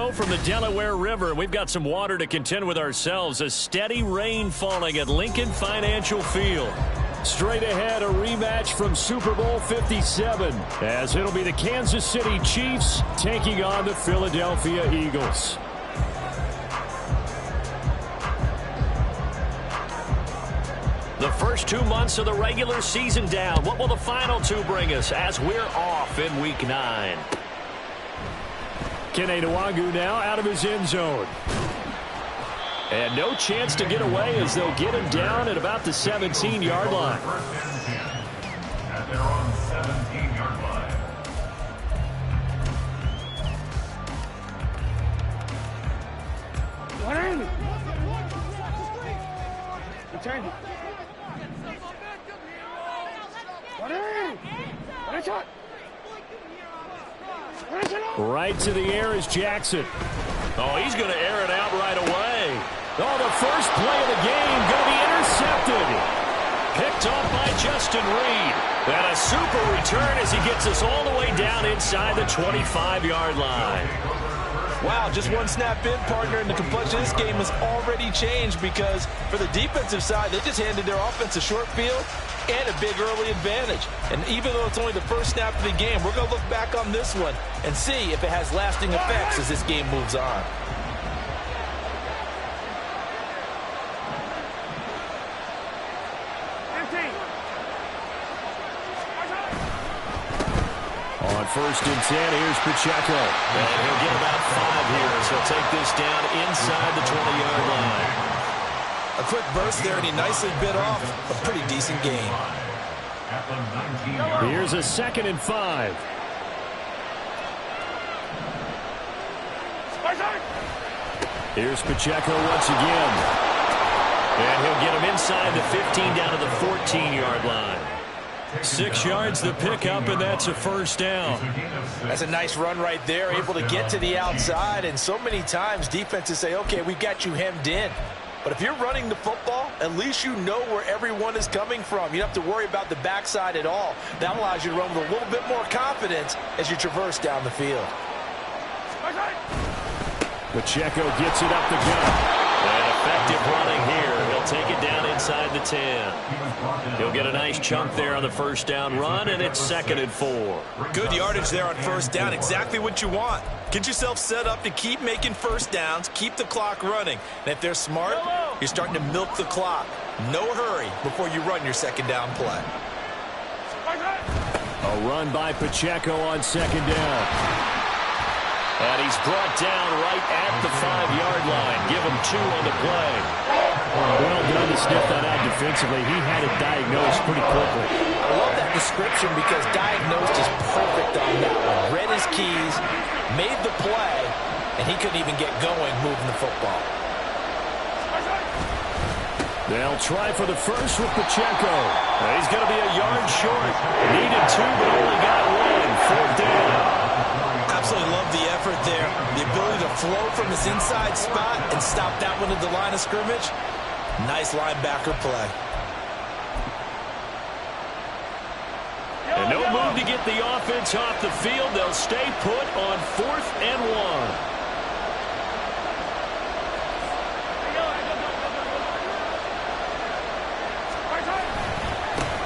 flow from the Delaware River. We've got some water to contend with ourselves. A steady rain falling at Lincoln Financial Field. Straight ahead, a rematch from Super Bowl 57, as it'll be the Kansas City Chiefs taking on the Philadelphia Eagles. The first 2 months of the regular season down. What will the final two bring us as we're off in Week 9? Kene Nwangu now out of his end zone. And no chance to get away as they'll get him down at about the 17-yard line. At their own 17-yard line. Return it. Right to the air is Jackson. Oh, he's going to air it out right away. Oh, the first play of the game going to be intercepted. Picked off by Justin Reed. And a super return as he gets us all the way down inside the 25-yard line. Wow, just one snap in, partner, and the complexion of this game has already changed because for the defensive side, they just handed their offense a short field and a big early advantage. And even though it's only the first snap of the game, we're going to look back on this one and see if it has lasting effects as this game moves on. On 1st and 10, here's Pacheco. And he'll get about 5 here, so he'll take this down inside the 20-yard line. A quick burst there, and he nicely bit off a pretty decent gain. Here's a 2nd and 5. Here's Pacheco once again. And he'll get him inside the 15 down to the 14-yard line. 6 yards the pickup, and that's a first down. That's a nice run right there, able to get to the outside. And so many times defenses say, okay, we've got you hemmed in. But if you're running the football, at least you know where everyone is coming from. You don't have to worry about the backside at all. That allows you to run with a little bit more confidence as you traverse down the field. Pacheco gets it up the gut. And effective running here. He'll take it down inside the 10. He'll get a nice chunk there on the first down run, and it's 2nd and 4. Good yardage there on first down. Exactly what you want. Get yourself set up to keep making first downs, keep the clock running. And if they're smart, you're starting to milk the clock. No hurry before you run your second down play. A run by Pacheco on 2nd down. And he's brought down right at the 5-yard line. Give him 2 on the play. Well done to sniff that out defensively. He had it diagnosed pretty quickly. I love that description because diagnosed is perfect on that one. Read his keys, made the play, and he couldn't even get going moving the football. They'll try for the first with Pacheco. He's going to be a yard short. Needed 2, but only got 1. 4th down. Absolutely love the effort there. The ability to flow from his inside spot and stop that one at the line of scrimmage. Nice linebacker play. And no move to get the offense off the field. They'll stay put on 4th and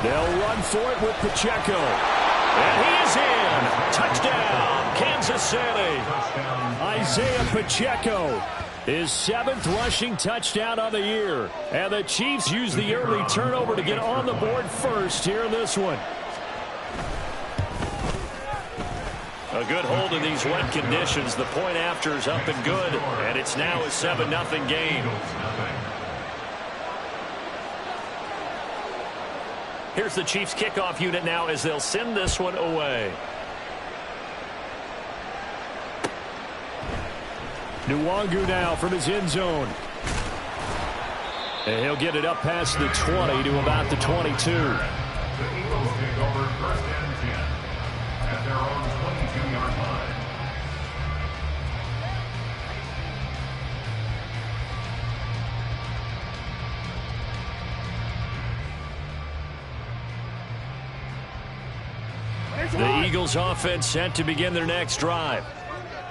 1. They'll run for it with Pacheco. And he is in. Touchdown, Kansas City. Isaiah Pacheco, his 7th rushing touchdown of the year. And the Chiefs use the early turnover to get on the board first here in this one. A good hold in these wet conditions. The point after is up and good. And it's now a 7-0 game. Here's the Chiefs kickoff unit now as they'll send this one away. Nwangu now from his end zone. And he'll get it up past the 20 to about the 22. The Eagles take over 1st and 10 at their own 22-yard line. The Eagles offense set to begin their next drive.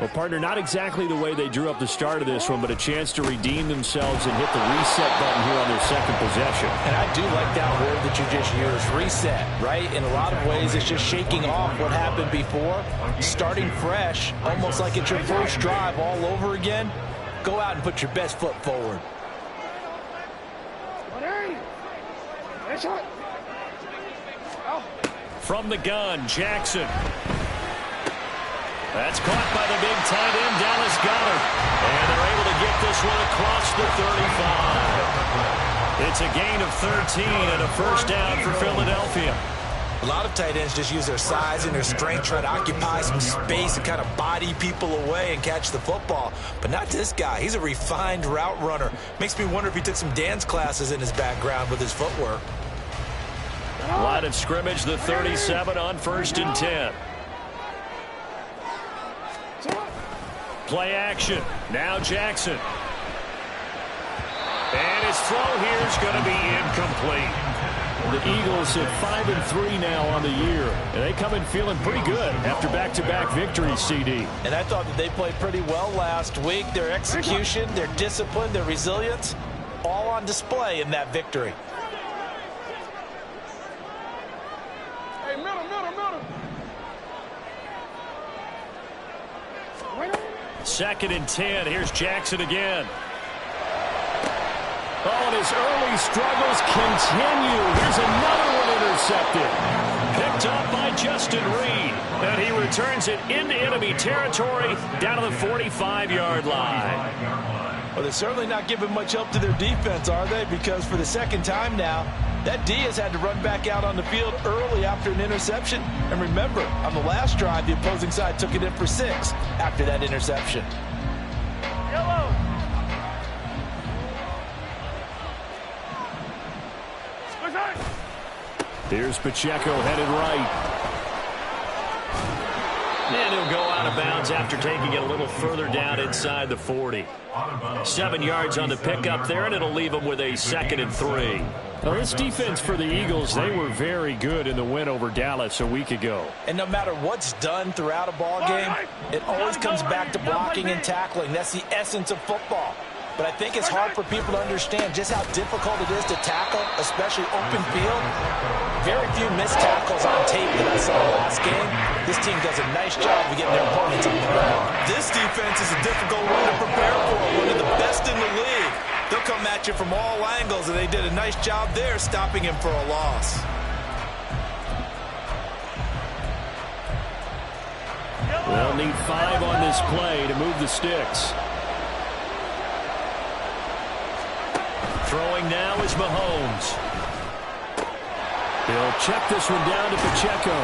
Well, partner, not exactly the way they drew up the start of this one, but a chance to redeem themselves and hit the reset button here on their second possession. And I do like that word that you just used, reset, right? In a lot of ways, it's just shaking off what happened before, starting fresh, almost like it's your first drive all over again. Go out and put your best foot forward. From the gun, Jackson. That's caught by the big tight end, Dallas Gator. And they're able to get this one across the 35. It's a gain of 13 and a first down for Philadelphia. A lot of tight ends just use their size and their strength, try to occupy some space and kind of body people away and catch the football. But not this guy. He's a refined route runner. Makes me wonder if he took some dance classes in his background with his footwork. Line of scrimmage, the 37 on 1st and 10. Play action. Now Jackson. And his throw here is going to be incomplete. The Eagles at 5-3 now on the year. And they come in feeling pretty good after back-to-back victories, CD. And I thought that they played pretty well last week. Their execution, their discipline, their resilience, all on display in that victory. Hey, middle. 2nd and 10. Here's Jackson again. Oh, and his early struggles continue. Here's another one intercepted. Picked up by Justin Reed. And he returns it into enemy territory down to the 45-yard line. Well, they're certainly not giving much help to their defense, are they? Because for the second time now, that D has had to run back out on the field early after an interception. And remember, on the last drive, the opposing side took it in for 6 after that interception. Yellow. Here's Pacheco headed right. And he'll go out of bounds after taking it a little further down inside the 40. 7 yards on the pickup there, and it'll leave them with a 2nd and 3. Now, this defense for the Eagles, they were very good in the win over Dallas a week ago. And no matter what's done throughout a ball game, it always comes back to blocking and tackling. That's the essence of football. But I think it's hard for people to understand just how difficult it is to tackle, especially open field. Very few missed tackles on tape that I saw last game. This team does a nice job of getting their opponents on the ground. This defense is a difficult one to prepare for, one of the best in the league. They'll come at you from all angles, and they did a nice job there stopping him for a loss. They'll need 5 on this play to move the sticks. Throwing now is Mahomes. He'll check this one down to Pacheco.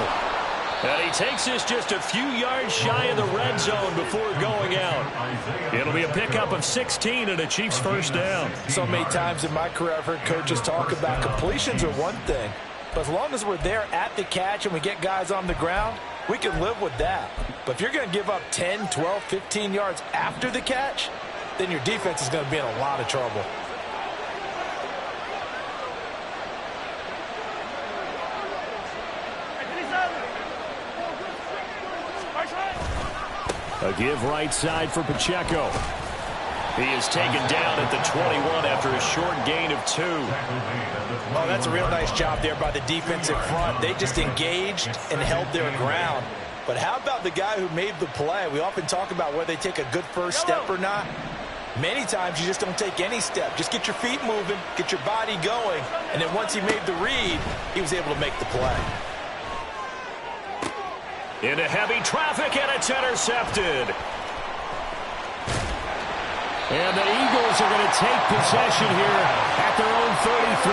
And he takes this just a few yards shy of the red zone before going out. It'll be a pickup of 16 and a Chiefs first down. So many times in my career I've heard coaches talk about completions are one thing. But as long as we're there at the catch and we get guys on the ground, we can live with that. But if you're going to give up 10, 12, 15 yards after the catch, then your defense is going to be in a lot of trouble. A give right side for Pacheco. He is taken down at the 21 after a short gain of 2. Oh, that's a real nice job there by the defensive front. They just engaged and held their ground. But how about the guy who made the play? We often talk about whether they take a good first step or not. Many times you just don't take any step. Just get your feet moving, get your body going, and then once he made the read, he was able to make the play. Into heavy traffic, and it's intercepted. And the Eagles are going to take possession here at their own 33.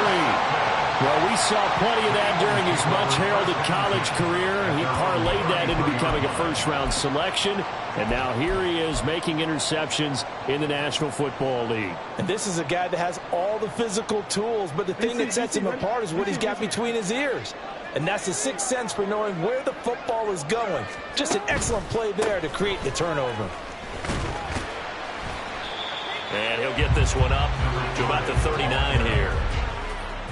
Well, we saw plenty of that during his much-heralded college career. He parlayed that into becoming a first-round selection. And now here he is making interceptions in the National Football League. And this is a guy that has all the physical tools, but the thing that sets him apart is what he's got between his ears. And that's the sixth sense for knowing where the football is going. Just an excellent play there to create the turnover. And he'll get this one up to about the 39 here.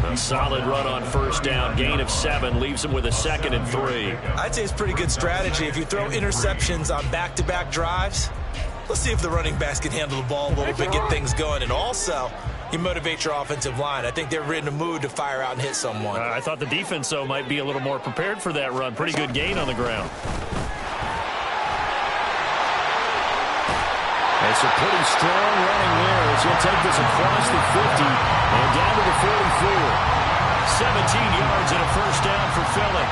A solid run on first down. Gain of 7 leaves him with a 2nd and 3. I'd say it's pretty good strategy. If you throw interceptions on back-to-back drives, let's see if the running backs can handle the ball a little bit, get things going. And also, you motivate your offensive line. I think they're in the mood to fire out and hit someone. I thought the defense, though, might be a little more prepared for that run. Pretty good gain on the ground. It's a pretty strong running there as he'll take this across the 50 and down to the 44. 17 yards and a first down for Philly.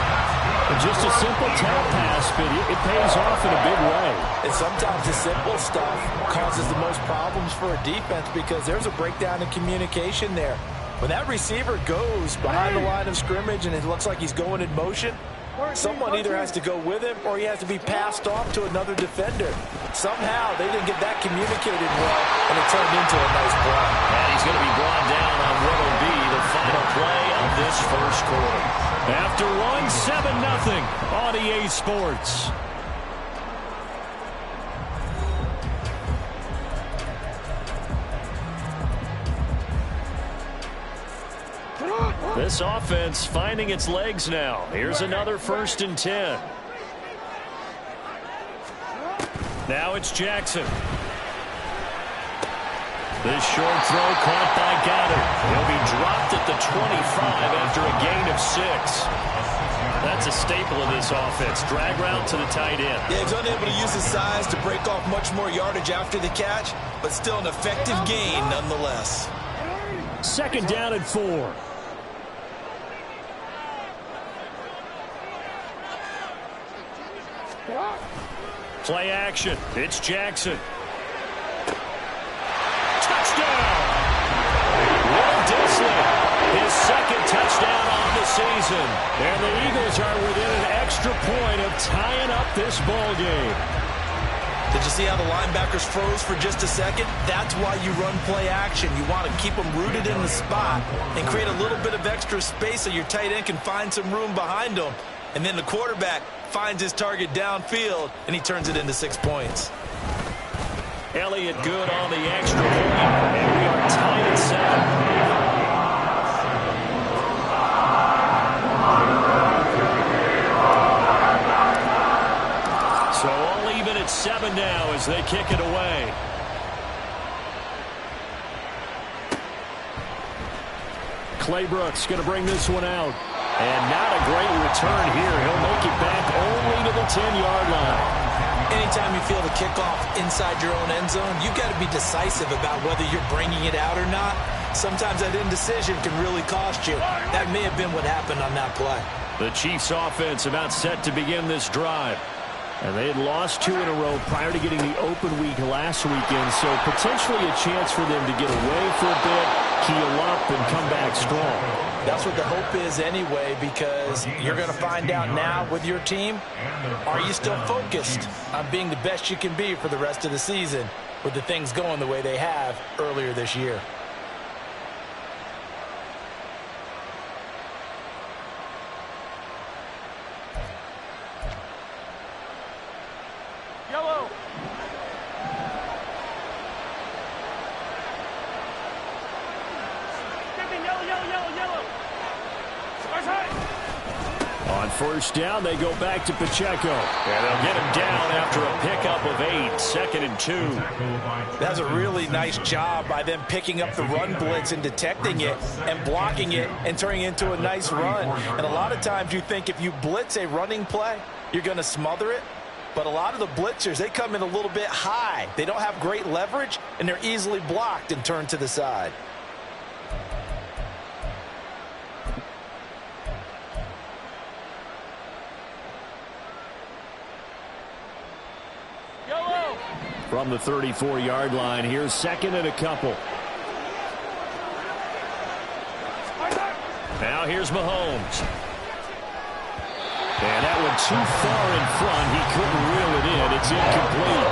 And just a simple tap pass, but it pays off in a big way. And sometimes the simple stuff causes the most problems for a defense because there's a breakdown in communication there. When that receiver goes behind the line of scrimmage and it looks like he's going in motion, someone either has to go with him or he has to be passed off to another defender. Somehow they didn't get that communicated well, and it turned into a nice play. And he's going to be brought down on what will be the final play of this first quarter. After one, 7-0 on EA Sports. This offense finding its legs now. Here's another 1st and 10. Now it's Jackson. This short throw caught by Gator. He'll be dropped at the 25 after a gain of 6. That's a staple of this offense. Drag route to the tight end. Yeah, he's unable to use his size to break off much more yardage after the catch, but still an effective gain nonetheless. 2nd down and 4. Play action. It's Jackson. Touchdown! Will Disley, his 2nd touchdown on the season. And the Eagles are within an extra point of tying up this ball game. Did you see how the linebackers froze for just a second? That's why you run play action. You want to keep them rooted in the spot and create a little bit of extra space so your tight end can find some room behind them. And then the quarterback finds his target downfield, and he turns it into 6 points. Elliott good on the extra point, and we are tied at 7. So all even at 7 now as they kick it away. Clay Brooks going to bring this one out. And not a great return here. He'll make it back only to the 10-yard line. Anytime you feel the kickoff inside your own end zone, you've got to be decisive about whether you're bringing it out or not. Sometimes that indecision can really cost you. That may have been what happened on that play. The Chiefs offense about set to begin this drive. And they had lost 2 in a row prior to getting the open week last weekend, so potentially a chance for them to get away for a bit, keel up, and come back strong. That's what the hope is anyway, because you're going to find out now with your team, are you still focused on being the best you can be for the rest of the season with the things going the way they have earlier this year? Yellow. Yellow. On first down, they go back to Pacheco. And they'll get him down after a pickup of 8, 2nd and 2. That's a really nice job by them picking up the run blitz and detecting it and blocking it and turning it into a nice run. And a lot of times you think if you blitz a running play, you're going to smother it. But a lot of the blitzers, they come in a little bit high. They don't have great leverage, and they're easily blocked and turned to the side. Yellow. From the 34-yard line, here's 2nd and a couple. Now here's Mahomes. And that one too far in front. He couldn't reel it in. It's incomplete.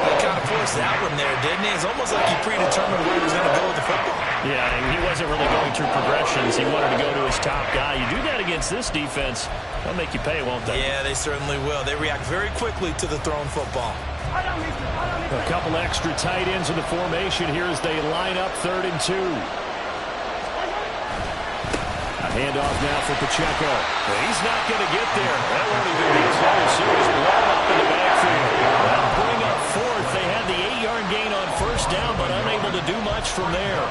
He kind of forced that one there, didn't he? It's almost like he predetermined where he was going to go with the football. Yeah, and he wasn't really going through progressions. He wanted to go to his top guy. You do that against this defense, they'll make you pay, won't they? Yeah, they certainly will. They react very quickly to the thrown football. A couple extra tight ends in the formation here as they line up 3rd and 2. Handoff now for Pacheco. He's not going to get there. That won't even be close. It was blown up in the backfield. That'll bring up fourth. They had the 8-yard gain on first down, but unable to do much from there.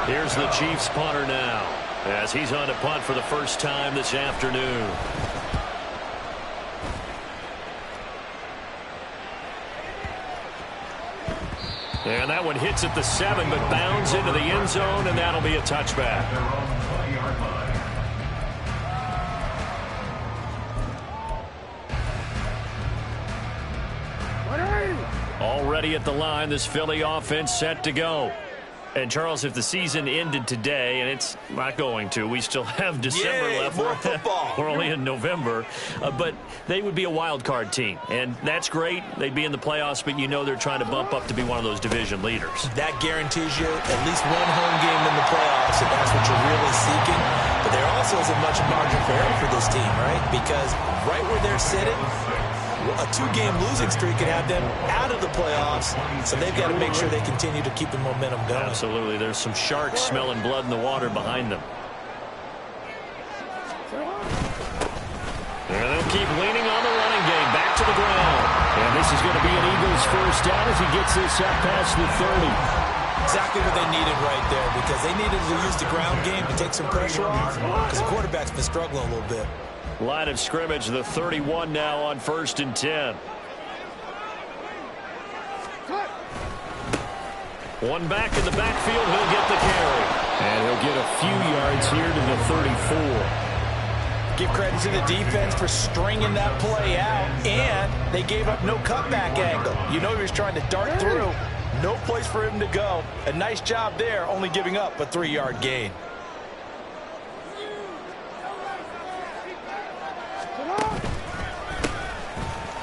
Here's the Chiefs punter now, as he's on to punt for the first time this afternoon. And that one hits at the 7, but bounds into the end zone, and that'll be a touchback. Already at the line, this Philly offense set to go. And, Charles, if the season ended today, and it's not going to, we still have December left. More football. We're only in November. But they would be a wild card team. And that's great. They'd be in the playoffs, but you know they're trying to bump up to be one of those division leaders. That guarantees you at least one home game in the playoffs, and that's what you're really seeking. But there also isn't much margin for error for this team, right? Because right where they're sitting, a 2-game losing streak could have them out of the playoffs, so they've got to make sure they continue to keep the momentum going. Absolutely. There's some sharks smelling blood in the water behind them. And they'll keep leaning on the running game. Back to the ground. And this is going to be an Eagles first down as he gets this up past the 30. Exactly what they needed right there, because they needed to use the ground game to take some pressure off, because the quarterback's been struggling a little bit. Line of scrimmage, the 31 now on 1st and 10. One back in the backfield, he'll get the carry. And he'll get a few yards here to the 34. Give credit to the defense for stringing that play out, and they gave up no cutback angle. You know he was trying to dart through. No place for him to go. A nice job there, only giving up a 3-yard gain.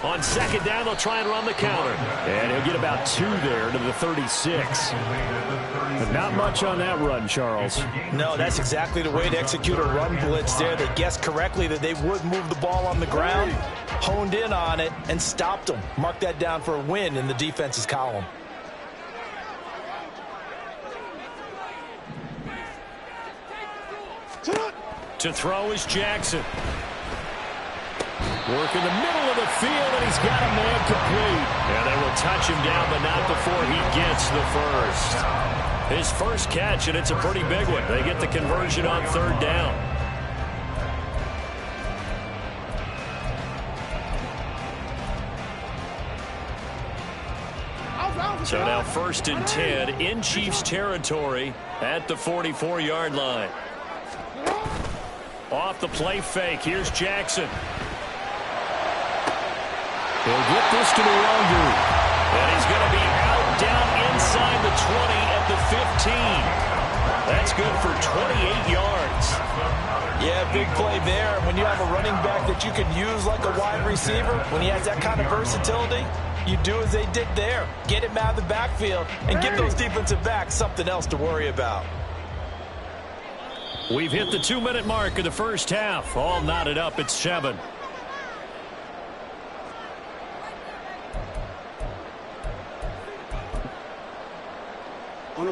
On 2nd down, they'll try and run the counter. And he'll get about 2 there to the 36. But not much on that run, Charles. No, that's exactly the way to execute a run blitz there. They guessed correctly that they would move the ball on the ground, honed in on it, and stopped them. Mark that down for a win in the defense's column. To throw is Jackson. Work in the middle of the field, and he's got a man complete. And they will touch him down, but not before he gets the first. His first catch, and it's a pretty big one. They get the conversion on 3rd down. So now 1st and 10 in Chiefs territory at the 44-yard line. Off the play fake, here's Jackson. He'll get this to the Wonder. And he's going to be out down inside the 20 at the 15. That's good for 28 yards. Yeah, big play there. When you have a running back that you can use like a wide receiver, when he has that kind of versatility, you do as they did there. Get him out of the backfield and give those defensive backs something else to worry about. We've hit the 2-minute mark of the first half. All knotted up at 7.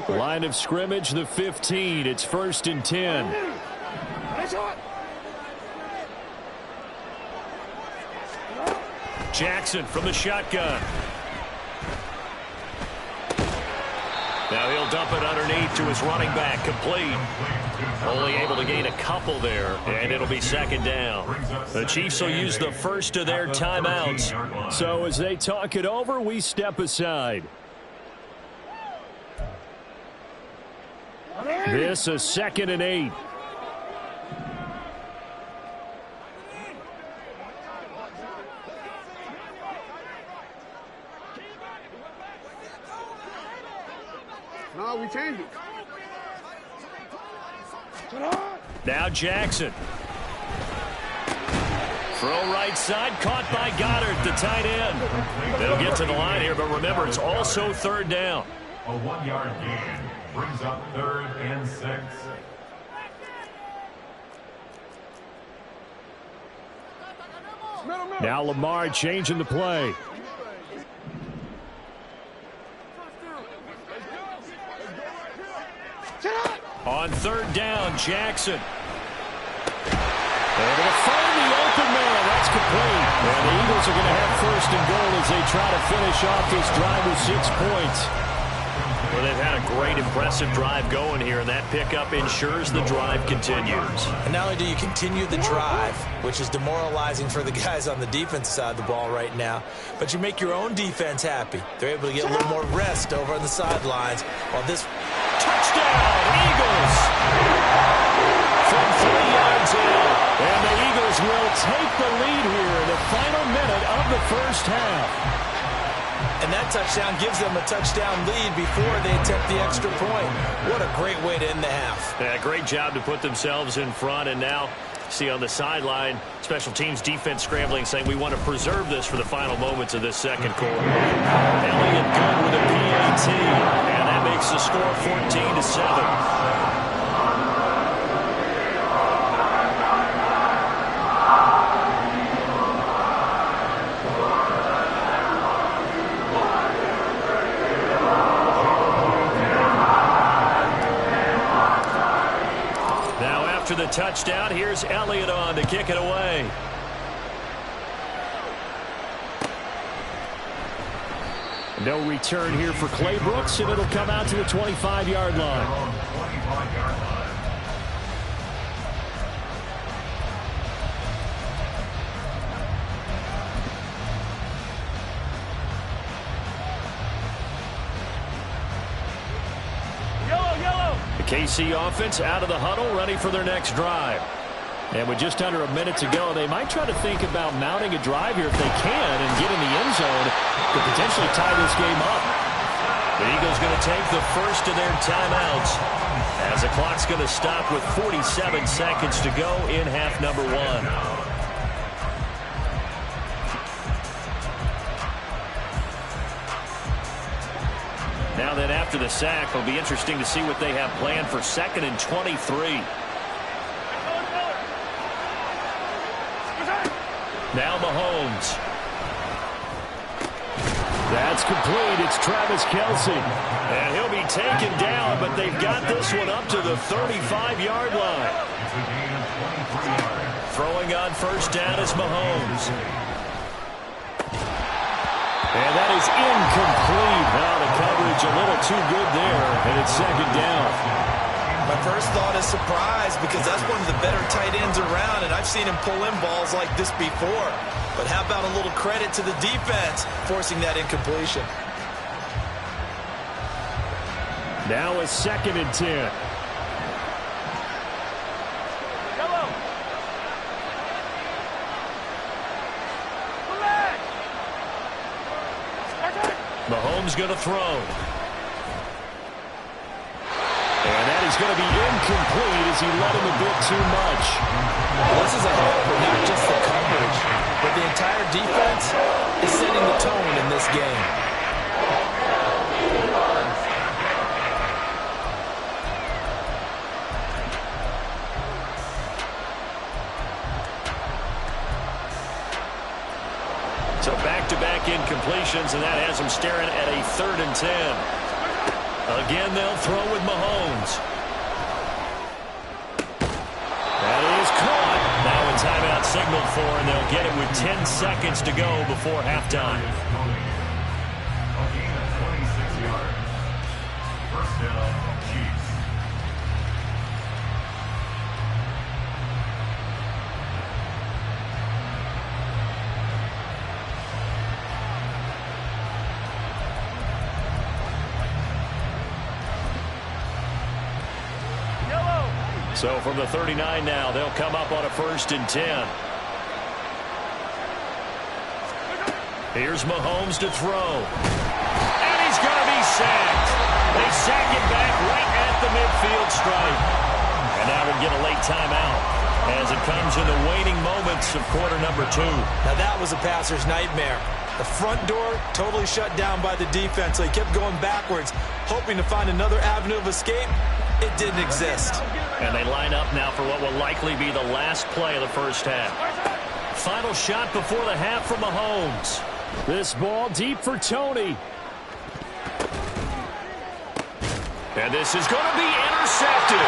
Line of scrimmage, the 15. It's 1st and 10. Jackson from the shotgun. Now he'll dump it underneath to his running back, complete. Only able to gain a couple there, and it'll be 2nd down. The Chiefs will use the first of their timeouts. So as they talk it over, we step aside. This a 2nd and 8. No, we changed it. Now Jackson. Throw right side, caught by Goddard, the tight end. They'll get to the line here, but remember, it's also 3rd down. A 1-yard gain brings up 3rd and 6. Now Lamar changing the play. On 3rd down, Jackson. And they'll find the open man. That's complete. And the Eagles are going to have first and goal as they try to finish off this drive with 6 points. Well, they've had a great, impressive drive going here, and that pickup ensures the drive continues. And not only do you continue the drive, which is demoralizing for the guys on the defensive side of the ball right now, but you make your own defense happy. They're able to get a little more rest over on the sidelines while this touchdown, Eagles! From 3 yards in, and the Eagles will take the lead here in the final minute of the first half. And that touchdown gives them a touchdown lead before they attempt the extra point. What a great way to end the half. Yeah, great job to put themselves in front. And now, see on the sideline, special teams defense scrambling, saying we want to preserve this for the final moments of this second quarter. Elliott good with a PAT. And that makes the score 14-7. After the touchdown, here's Elliott on to kick it away. No return here for Clay Brooks, and it'll come out to the 25-yard line. KC offense out of the huddle, ready for their next drive. And with just under a minute to go, they might try to think about mounting a drive here if they can and get in the end zone to potentially tie this game up. The Eagles going to take the first of their timeouts as the clock's going to stop with 47 seconds to go in half number 1. Now then, after the sack, it'll be interesting to see what they have planned for 2nd and 23. Now Mahomes. That's complete. It's Travis Kelce. And he'll be taken down, but they've got this one up to the 35-yard line. Throwing on first down is Mahomes. And that is incomplete. Now the coverage a little too good there, and it's 2nd down. My first thought is surprise because that's one of the better tight ends around, and I've seen him pull in balls like this before. But how about a little credit to the defense forcing that incompletion? Now a 2nd and 10. Mahomes going to throw. And that is going to be incomplete as he let him a bit too much. This is a hope for not just the coverage, but the entire defense is setting the tone in this game. So back-to-back incompletions, and that has them staring at a 3rd and 10. Again, they'll throw with Mahomes. That is caught. Now a timeout signaled for, and they'll get it with 10 seconds to go before halftime. A gain of 26 yards. First down, Chiefs. So from the 39 now, they'll come up on a 1st and 10. Here's Mahomes to throw. And he's going to be sacked. They sack it back right at the midfield stripe. And now we'll get a late timeout as it comes in the waning moments of quarter number 2. Now that was a passer's nightmare. The front door totally shut down by the defense, so he kept going backwards, hoping to find another avenue of escape. It didn't exist. And they line up now for what will likely be the last play of the first half. Final shot before the half from Mahomes. This ball deep for Tony. And this is going to be intercepted.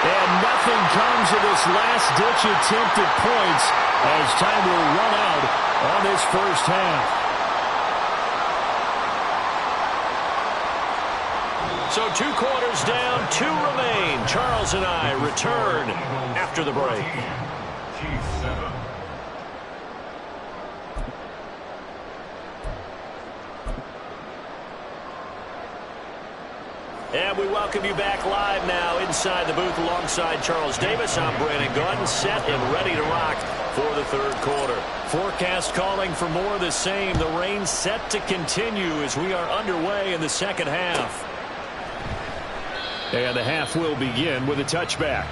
And nothing comes of this last-ditch attempt at points as time will run out on this first half. So 2 quarters down, 2 remain. Charles and I return after the break. Chiefs 7. And we welcome you back live now inside the booth alongside Charles Davis. I'm Brandon Gaudin, set and ready to rock for the third quarter. Forecast calling for more of the same. The rain set to continue as we are underway in the second half. And the half will begin with a touchback.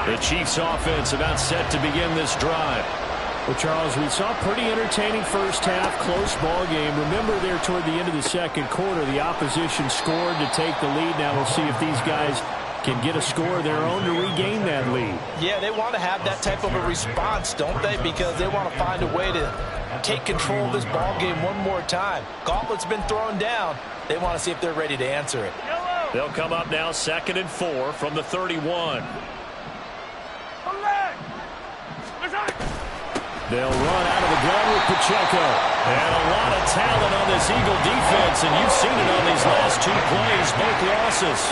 The Chiefs offense about set to begin this drive. Well, Charles, we saw a pretty entertaining first half, close ball game. Remember there toward the end of the second quarter, the opposition scored to take the lead. Now we'll see if these guys can get a score of their own to regain that lead. Yeah, they want to have that type of a response, don't they? Because they want to find a way to take control of this ball game one more time. Gauntlet's been thrown down. They want to see if they're ready to answer it. They'll come up now 2nd and 4 from the 31. They'll run out of the gun with Pacheco. And a lot of talent on this Eagle defense, and you've seen it on these last 2 plays, both losses.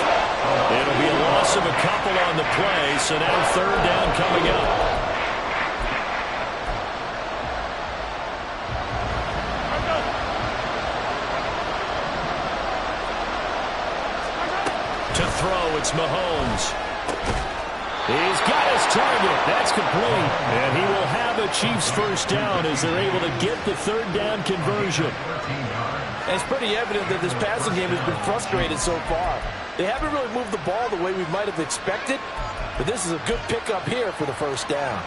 It'll be a loss of a couple on the play, so now 3rd down coming up. To throw, it's Mahomes. He's got his target. That's complete. And he will have a Chiefs first down as they're able to get the 3rd down conversion. And it's pretty evident that this passing game has been frustrated so far. They haven't really moved the ball the way we might have expected, but this is a good pickup here for the first down.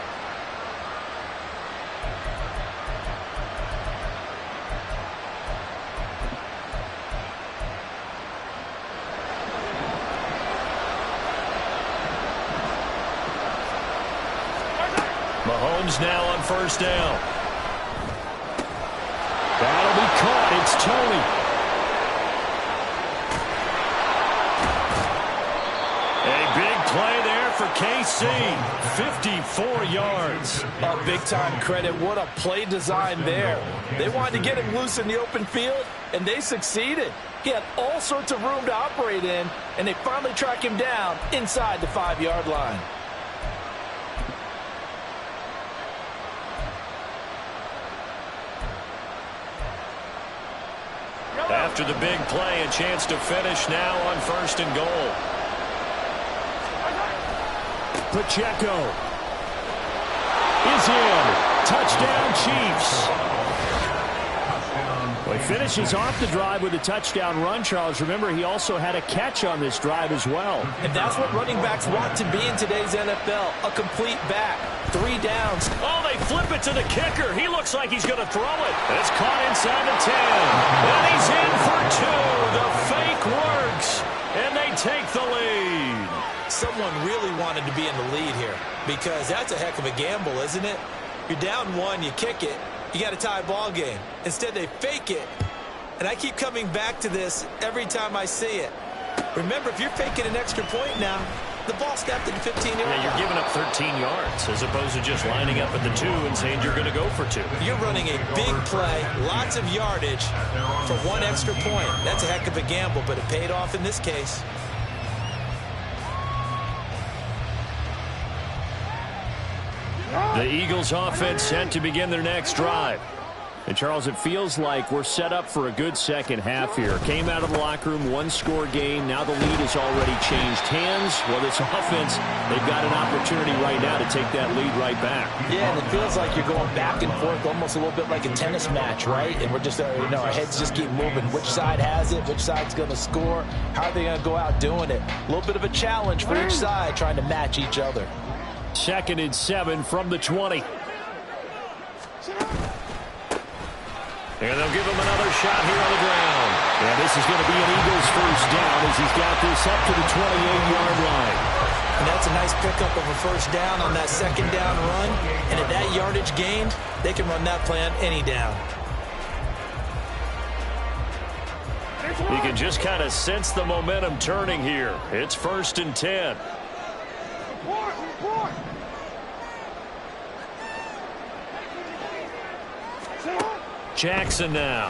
Mahomes now on 1st down. That'll be caught. It's Tony. A big play there for KC. 54 yards. A big-time credit. What a play design there. They wanted to get him loose in the open field, and they succeeded. He had all sorts of room to operate in, and they finally track him down inside the 5-yard line. After the big play, a chance to finish now on 1st and goal. Pacheco is in. Touchdown, Chiefs. Well, he finishes off the drive with a touchdown run, Charles. Remember, he also had a catch on this drive as well. And that's what running backs want to be in today's NFL, a complete back. 3 downs. Oh, they flip it to the kicker. He looks like he's going to throw it. It's caught inside the 10. And he's in for 2. The fake works. And they take the lead. Someone really wanted to be in the lead here because that's a heck of a gamble, isn't it? You're down 1, you kick it, you got a tie ball game. Instead, they fake it. And I keep coming back to this every time I see it. Remember, if you're faking an extra point now, the ball snapped at the 15-yard line. Yeah, you're giving up 13 yards as opposed to just lining up at the 2 and saying you're going to go for 2. You're running a big play, lots of yardage for 1 extra point. That's a heck of a gamble, but it paid off in this case. The Eagles offense set to begin their next drive. And, Charles, it feels like we're set up for a good second half here. Came out of the locker room, 1-score game. Now the lead has already changed hands. Well, this offense, they've got an opportunity right now to take that lead right back. Yeah, and it feels like you're going back and forth, almost a little bit like a tennis match, right? And we're just, our heads just keep moving. Which side has it? Which side's going to score? How are they going to go out doing it? A little bit of a challenge for each side, trying to match each other. 2nd and 7 from the 20. And they'll give him another shot here on the ground. And this is going to be an Eagles first down as he's got this up to the 28-yard line. And that's a nice pickup of a first down on that second down run. And at that yardage gained, they can run that play on any down. You can just kind of sense the momentum turning here. It's 1st and 10. Jackson now.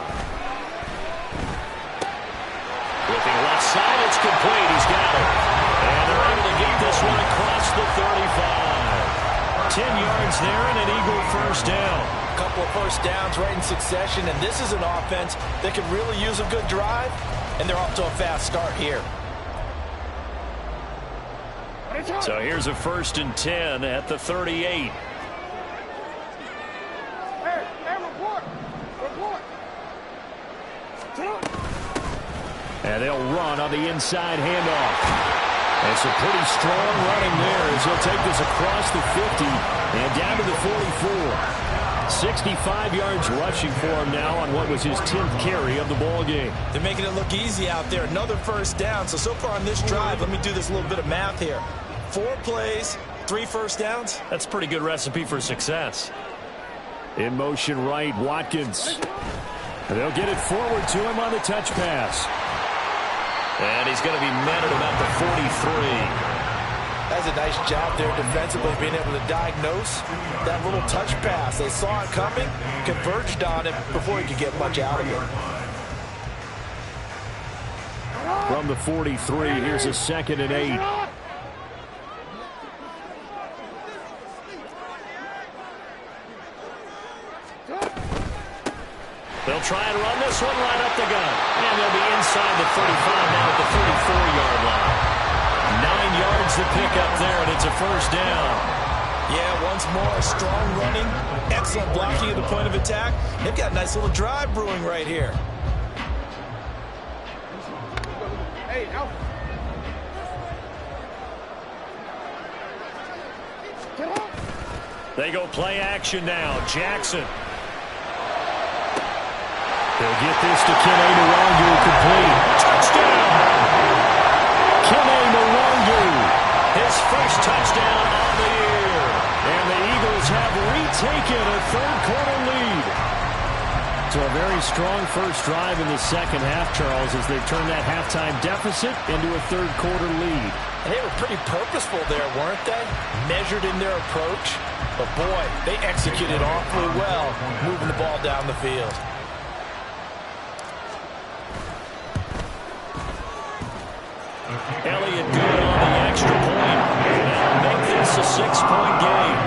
Looking left side, it's complete. He's got it. And they're able to get this one across the 35. 10 yards there and an Eagle first down. A couple of first downs right in succession, and this is an offense that could really use a good drive, and they're off to a fast start here. So here's a 1st and 10 at the 38. And they'll run on the inside handoff. And some pretty strong running there as he'll take this across the 50 and down to the 44. 65 yards rushing for him now on what was his 10th carry of the ball game. They're making it look easy out there. Another first down. So far on this drive, let me do this little bit of math here. 4 plays, 3 first downs. That's a pretty good recipe for success. In motion right, Watkins. And they'll get it forward to him on the touch pass. And he's going to be met at about the 43. That's a nice job there defensively, being able to diagnose that little touch pass. They saw it coming, converged on it before he could get much out of it. From the 43, here's a 2nd and 8. They'll try and run this one right up the gut. And they'll be inside the 35 now at the 34-yard line. 9 yards to pick up there, and it's a first down. Yeah, once more, strong running, excellent blocking at the point of attack. They've got a nice little drive brewing right here. Hey, Alpha. They go play action now. Jackson. They'll get this to Kene Nwangu, complete. Touchdown! Kene Nwangu, his first touchdown on the year. And the Eagles have retaken a third-quarter lead. So a very strong first drive in the second half, Charles, as they've turned that halftime deficit into a third-quarter lead. And they were pretty purposeful there, weren't they? Measured in their approach. But, boy, they executed awfully well, moving the ball down the field. Elliott good on the extra point. That'll make this a 6-point game.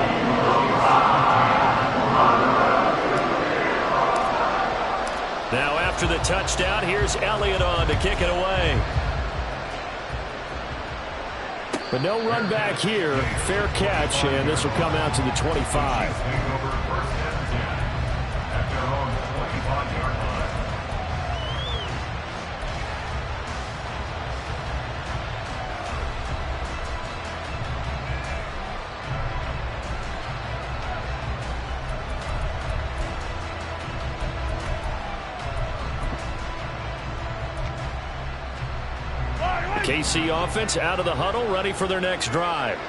Now after the touchdown, here's Elliott on to kick it away. But no run back here. Fair catch, and this will come out to the 25. KC offense out of the huddle, ready for their next drive.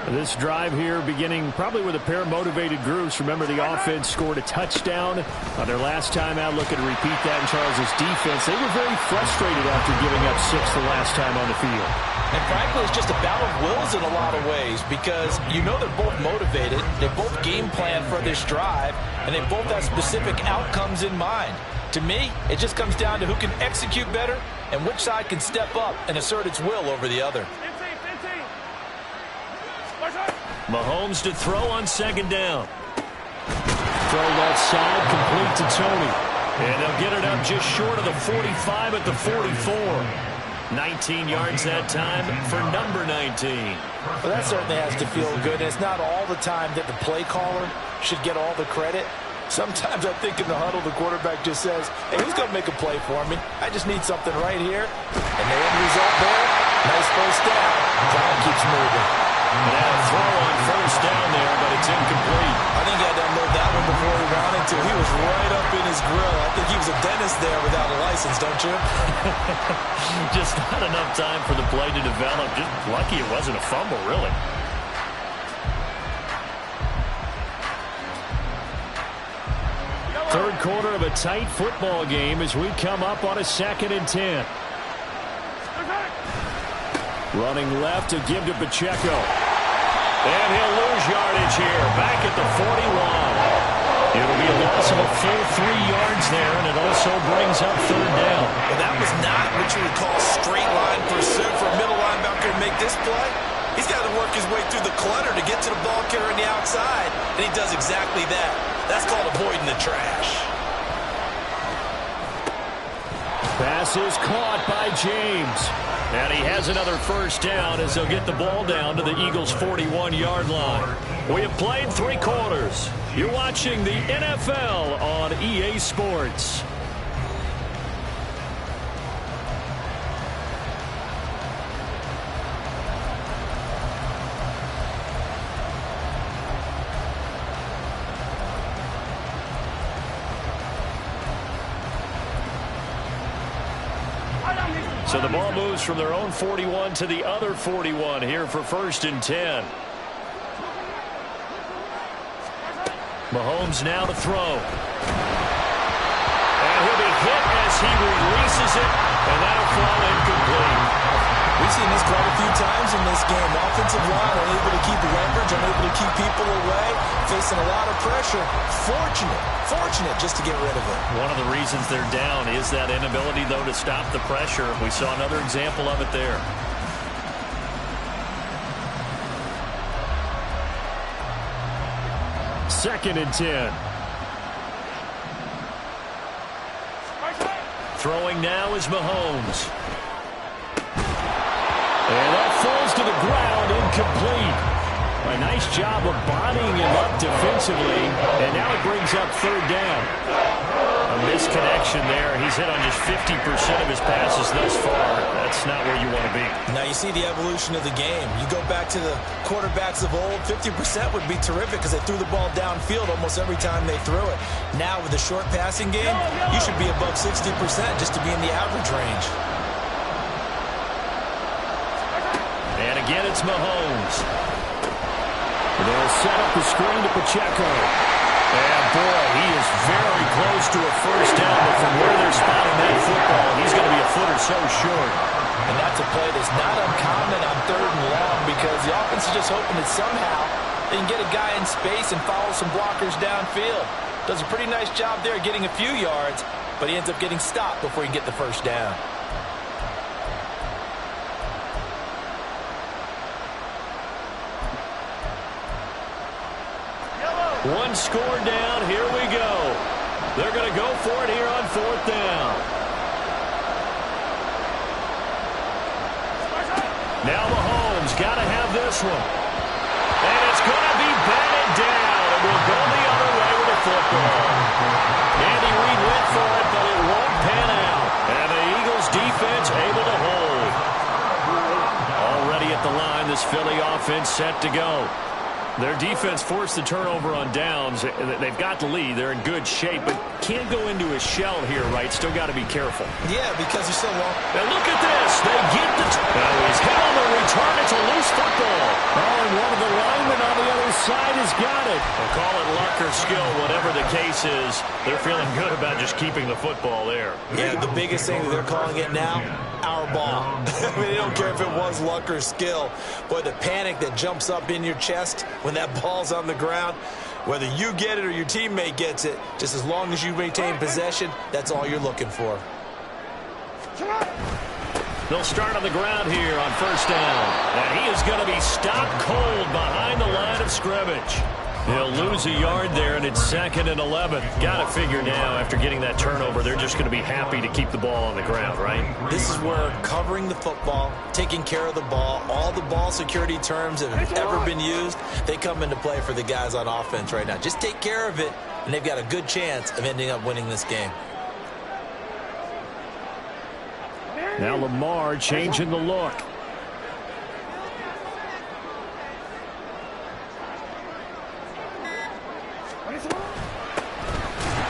This drive here beginning probably with a pair of motivated groups. Remember, the offense scored a touchdown on their last time out. Looking to repeat that in Charles's defense. They were very frustrated after giving up 6 the last time on the field. And frankly, it's just a battle of wills in a lot of ways, because you know they're both motivated. They both game plan for this drive, and they both have specific outcomes in mind. To me, it just comes down to who can execute better and which side can step up and assert its will over the other. Mahomes to throw on second down. Throw left side, complete to Tony. And they'll get it up just short of the 45 at the 44. 19 yards that time for number 19. Well, that certainly has to feel good. It's not all the time that the play caller should get all the credit. Sometimes I think in the huddle, the quarterback just says, hey, who's going to make a play for me? I just need something right here. And the end result there, nice first down. Clock keeps moving. And a throw on first down there, but it's incomplete. I think he had to unload that one before he wanted to. He was right up in his grill. I think miss there without a license, don't you? Just not enough time for the play to develop. Just lucky it wasn't a fumble, really. Third quarter of a tight football game as we come up on a 2nd and 10. Running left to give to Pacheco. And he'll lose yardage here. Back at the 41. It'll be a loss of a full 3 yards there, and it also brings up 3rd down. Well, that was not what you would call straight line pursuit for a middle linebacker to make this play. He's got to work his way through the clutter to get to the ball carrier on the outside, and he does exactly that. That's called avoiding the trash. Pass is caught by James. And he has another 1st down as they'll get the ball down to the Eagles' 41-yard line. We have played 3 quarters. You're watching the NFL on EA Sports. So the ball moves from their own 41 to the other 41 here for 1st and 10. Mahomes now to throw. And he'll be hit as he releases it, and that'll fall incomplete. We've seen this quite a few times in this game. Offensive line unable to keep leverage, unable to keep people away, facing a lot of pressure. Fortunate just to get rid of it. One of the reasons they're down is that inability, though, to stop the pressure. We saw another example of it there. Second and 10. Throwing now is Mahomes. And that falls to the ground, incomplete. A nice job of bodying him up defensively, and now it brings up 3rd down. A misconnection there. He's hit on just 50% of his passes thus far. That's not where you want to be. Now you see the evolution of the game. You go back to the quarterbacks of old, 50% would be terrific because they threw the ball downfield almost every time they threw it. Now with the short passing game, you should be above 60% just to be in the average range. And again, it's Mahomes. They'll set up the screen to Pacheco. And, boy, he is very close to a 1st down, but from where they're spotting that football, he's going to be a foot or so short. And that's a play that's not uncommon on 3rd and long because the offense is just hoping that somehow they can get a guy in space and follow some blockers downfield. Does a pretty nice job there getting a few yards, but he ends up getting stopped before he can get the 1st down. One score down. Here we go. They're going to go for it here on 4th down. Now Mahomes got to have this one. And it's going to be batted down. And we'll go the other way with the football. Andy Reid went for it, but it won't pan out. And the Eagles defense able to hold. Already at the line, this Philly offense set to go. Their defense forced the turnover on downs. They've got the lead. They're in good shape, but can't go into a shell here, right? Still got to be careful. Yeah, because you're so long. And look at this. They get the he's hit on the return. It's a loose football. Oh, and one of the linemen on the other side has got it. We'll call it luck or skill, whatever the case is. They're feeling good about just keeping the football there. Yeah, the biggest thing that they're calling it now, our ball. I mean, they don't care if it was luck or skill. But the panic that jumps up in your chest when that ball's on the ground, whether you get it or your teammate gets it, just as long as you maintain possession, that's all you're looking for. They'll start on the ground here on 1st down. And he is going to be stopped cold behind the line of scrimmage. He'll lose a yard there, and it's 2nd and 11. Got to figure now, after getting that turnover, they're just going to be happy to keep the ball on the ground, right? This is where covering the football, taking care of the ball, all the ball security terms that have ever been used, they come into play for the guys on offense right now. Just take care of it, and they've got a good chance of ending up winning this game. Now Lamar changing the look.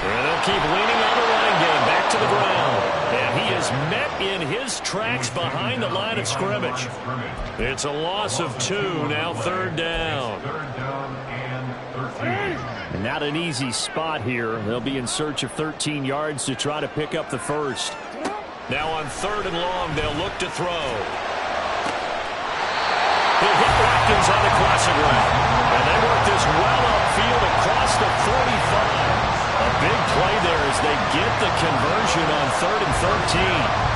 And they'll keep leaning on the running game. Back to the in his tracks behind the line of scrimmage. It's a loss of 2, now 3rd down. And not an easy spot here. They'll be in search of 13 yards to try to pick up the first. Now on 3rd and long, they'll look to throw. He'll hit Watkins on the crossing route. And they work this well upfield across the 45. A big play there as they get the conversion on 3rd and 13.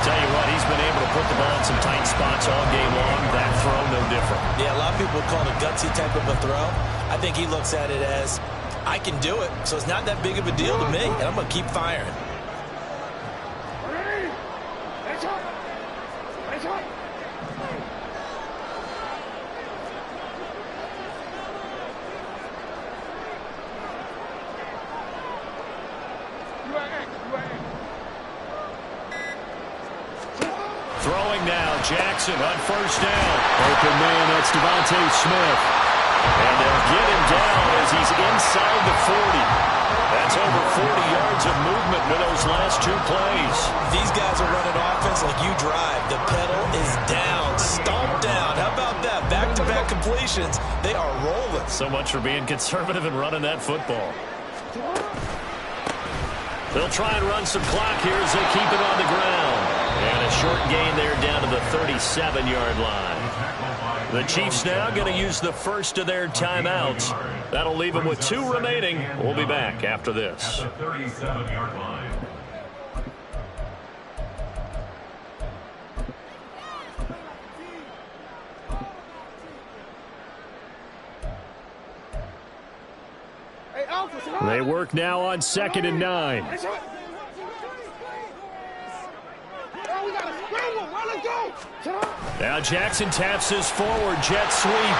Tell you what, he's been able to put the ball in some tight spots all game long. That throw, no different. Yeah, a lot of people call it a gutsy type of a throw. I think he looks at it as, I can do it, so it's not that big of a deal to me, and I'm going to keep firing. Throwing now, Jackson on 1st down. Open man, that's Devontae Smith. And they'll get him down as he's inside the 40. That's over 40 yards of movement with those last 2 plays. These guys are running offense like you drive. The pedal is down, stomped down. How about that? Back-to-back completions. They are rolling. So much for being conservative and running that football. They'll try and run some clock here as they keep it on the ground. And a short gain there down to the 37-yard line. The Chiefs now going to use the first of their timeouts. That'll leave them with 2 remaining. We'll be back after this. At the 37-yard line. They work now on 2nd and 9. Now Jackson taps his forward jet sweep.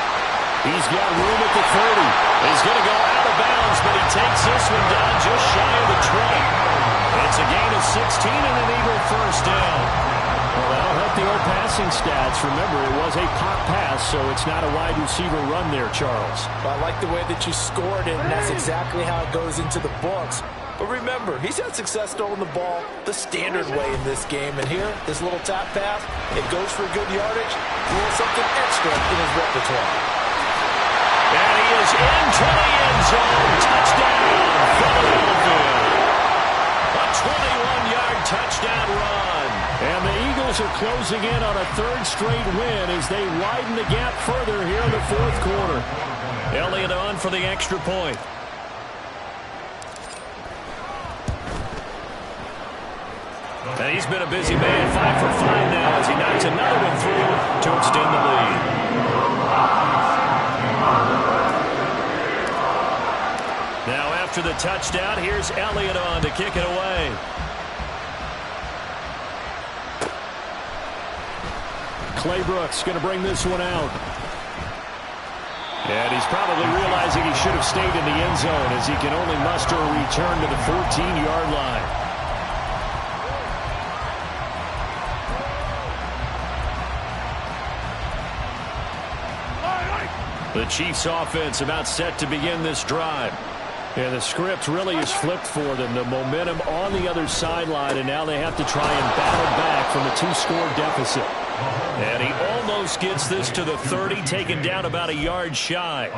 He's got room at the 30. He's going to go out of bounds, but he takes this one down just shy of the 20. It's a gain of 16 and an Eagle first down. Well, that'll help the old passing stats. Remember, it was a pop pass, so it's not a wide receiver run there, Charles. Well, I like the way that you scored it, and that's exactly how it goes into the books. But remember, he's had success throwing the ball the standard way in this game. And here, this little tap pass, it goes for good yardage, a little something extra in his repertoire. And he is into the end zone. Touchdown, Philadelphia. A 21-yard touchdown run. And the Eagles are closing in on a 3rd straight win as they widen the gap further here in the 4th quarter. Elliott on for the extra point. And he's been a busy man, 5 for 5 now as he knocks another one through to extend the lead. Now after the touchdown, here's Elliott on to kick it away. Clay Brooks going to bring this one out. And he's probably realizing he should have stayed in the end zone as he can only muster a return to the 14-yard line. The Chiefs offense about set to begin this drive. And the script really is flipped for them. The momentum on the other sideline, and now they have to try and battle back from a 2-score deficit. And he almost gets this to the 30, taken down about a yard shy.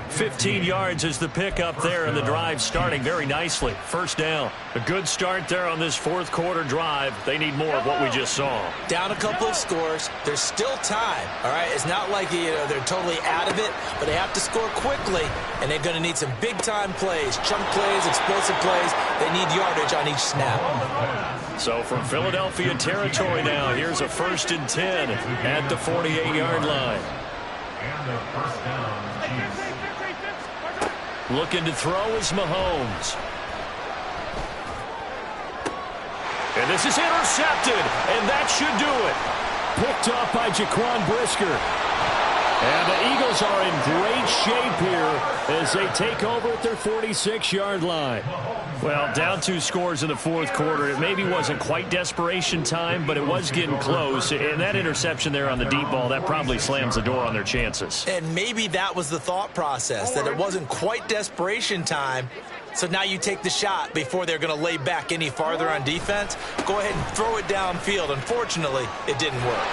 15 yards is the pickup there, and the drive starting very nicely. First down. A good start there on this 4th quarter drive. They need more of what we just saw. Down a couple of scores. There's still time, all right? It's not like they're totally out of it, but they have to score quickly, and they're going to need some big-time plays, chunk plays, explosive plays. They need yardage on each snap. So from Philadelphia territory now, here's a 1st and 10 at the 48-yard line. And the first down, Chiefs. Looking to throw is Mahomes. And this is intercepted, and that should do it. Picked off by Jaquan Brisker. And the Eagles are in great shape here as they take over at their 46-yard line. Well, down 2 scores in the 4th quarter. It maybe wasn't quite desperation time, but it was getting close. And that interception there on the deep ball, that probably slams the door on their chances. And maybe that was the thought process, that it wasn't quite desperation time, So now you take the shot before they're going to lay back any farther on defense. Go ahead and throw it downfield. Unfortunately, it didn't work.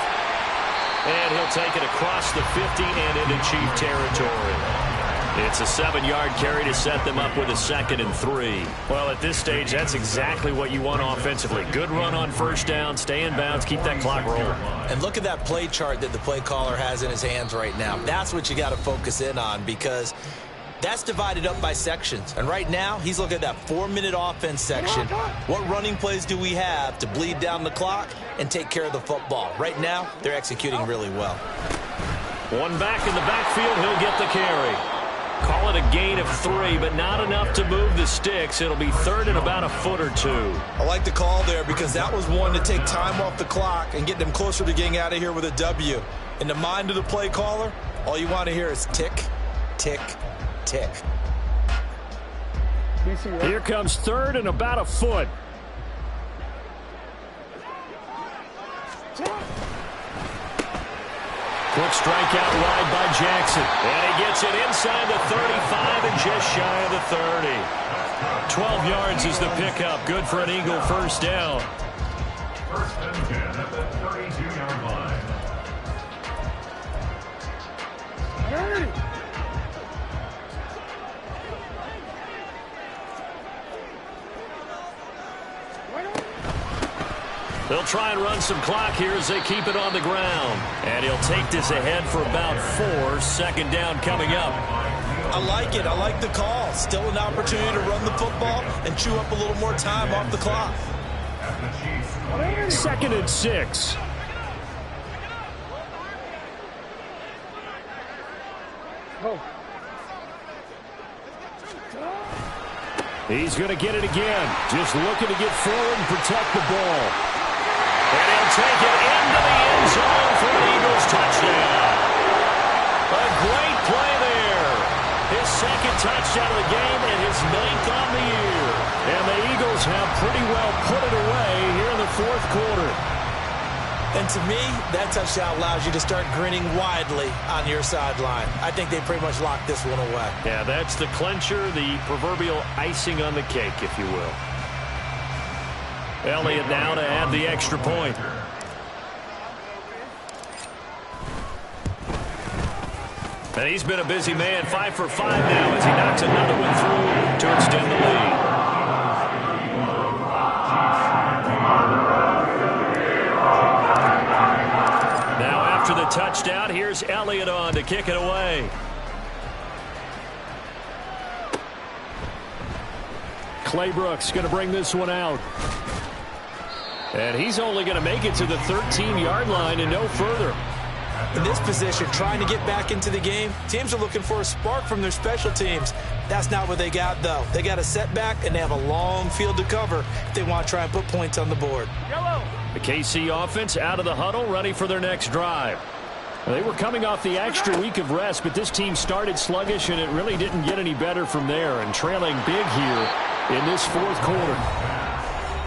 And he'll take it across the 50 and into Chief territory. It's a 7-yard carry to set them up with a 2nd and 3. Well, at this stage, that's exactly what you want offensively. Good run on first down, stay in bounds, keep that clock rolling. And look at that play chart that the play caller has in his hands right now. That's what you got to focus in on, because that's divided up by sections. And right now, he's looking at that 4-minute offense section. What running plays do we have to bleed down the clock and take care of the football? Right now, they're executing really well. One back in the backfield, he'll get the carry. Call it a gain of 3, but not enough to move the sticks. It'll be 3rd and about a foot or 2. I like the call there, because that was one to take time off the clock and get them closer to getting out of here with a W. In the mind of the play caller, all you want to hear is tick, tick, tick. Here comes 3rd and about a foot. Quick strike out wide by Jackson. And he gets it inside the 35 and just shy of the 30. 12 yards is the pickup. Good for an Eagle first down. First and 10 at the 32-yard line. They'll try and run some clock here as they keep it on the ground. And he'll take this ahead for about 4. 2nd down coming up. I like it. I like the call. Still an opportunity to run the football and chew up a little more time off the clock. 2nd and 6. He's going to get it again. Just looking to get forward and protect the ball. And he'll take it into the end zone for an Eagles touchdown. A great play there. His 2nd touchdown of the game and his 9th on the year. And the Eagles have pretty well put it away here in the 4th quarter. And to me, that touchdown allows you to start grinning widely on your sideline. I think they pretty much locked this one away. Yeah, that's the clincher, the proverbial icing on the cake, if you will. Elliott now to add the extra point. And he's been a busy man, 5 for 5 now as he knocks another one through to extend the lead. Now after the touchdown, here's Elliott on to kick it away. Clay Brooks going to bring this one out. And he's only going to make it to the 13-yard line and no further. In this position, trying to get back into the game, teams are looking for a spark from their special teams. That's not what they got, though. They got a setback, and they have a long field to cover if they want to try and put points on the board. The KC offense out of the huddle, ready for their next drive. They were coming off the extra week of rest, but this team started sluggish, and it really didn't get any better from there, and trailing big here in this 4th quarter.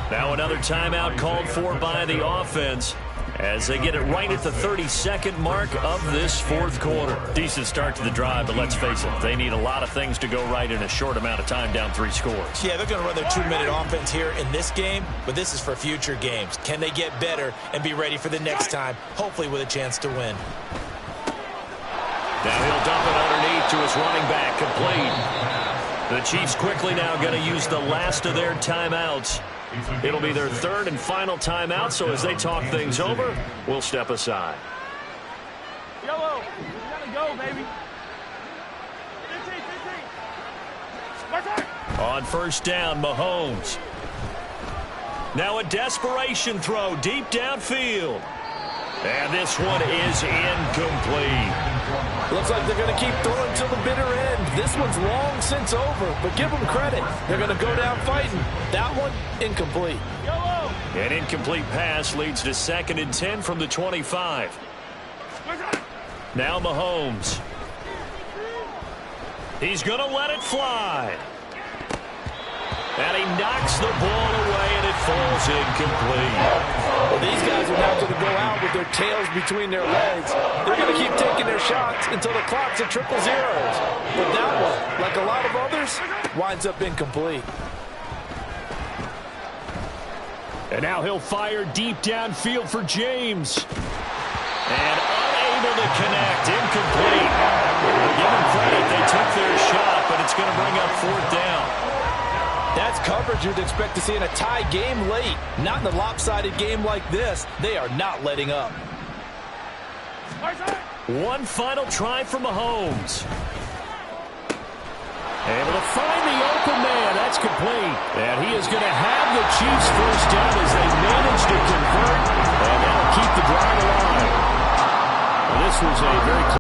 Now another timeout called for by the offense as they get it right at the 32nd mark of this 4th quarter. Decent start to the drive, but let's face it, they need a lot of things to go right in a short amount of time, down 3 scores. Yeah, they're going to run their 2-minute offense here in this game, but this is for future games. Can they get better and be ready for the next time, hopefully with a chance to win? Now he'll dump it underneath to his running back, complete. The Chiefs quickly now going to use the last of their timeouts. It'll be their 3rd and final timeout, so as they talk things over, we'll step aside. Yellow, you gotta go, baby. 15. On first down, Mahomes. Now a desperation throw deep downfield. And this one is incomplete. Looks like they're going to keep throwing till the bitter end. This one's long since over, but give them credit. They're going to go down fighting. That one, incomplete. An incomplete pass leads to 2nd and 10 from the 25. Now Mahomes. He's going to let it fly. And he knocks the ball away, and it falls incomplete. Well, these guys are now going to go out with their tails between their legs. They're going to keep taking their shots until the clock's at triple zeros. But that one, like a lot of others, winds up incomplete. And now he'll fire deep downfield for James. And unable to connect. Incomplete. Give them credit. They took their shot, but it's going to bring up fourth down. That's coverage you'd expect to see in a tie game late. Not in a lopsided game like this. They are not letting up. One final try from Mahomes. Able to find the open man. That's complete. And he is going to have the Chiefs first down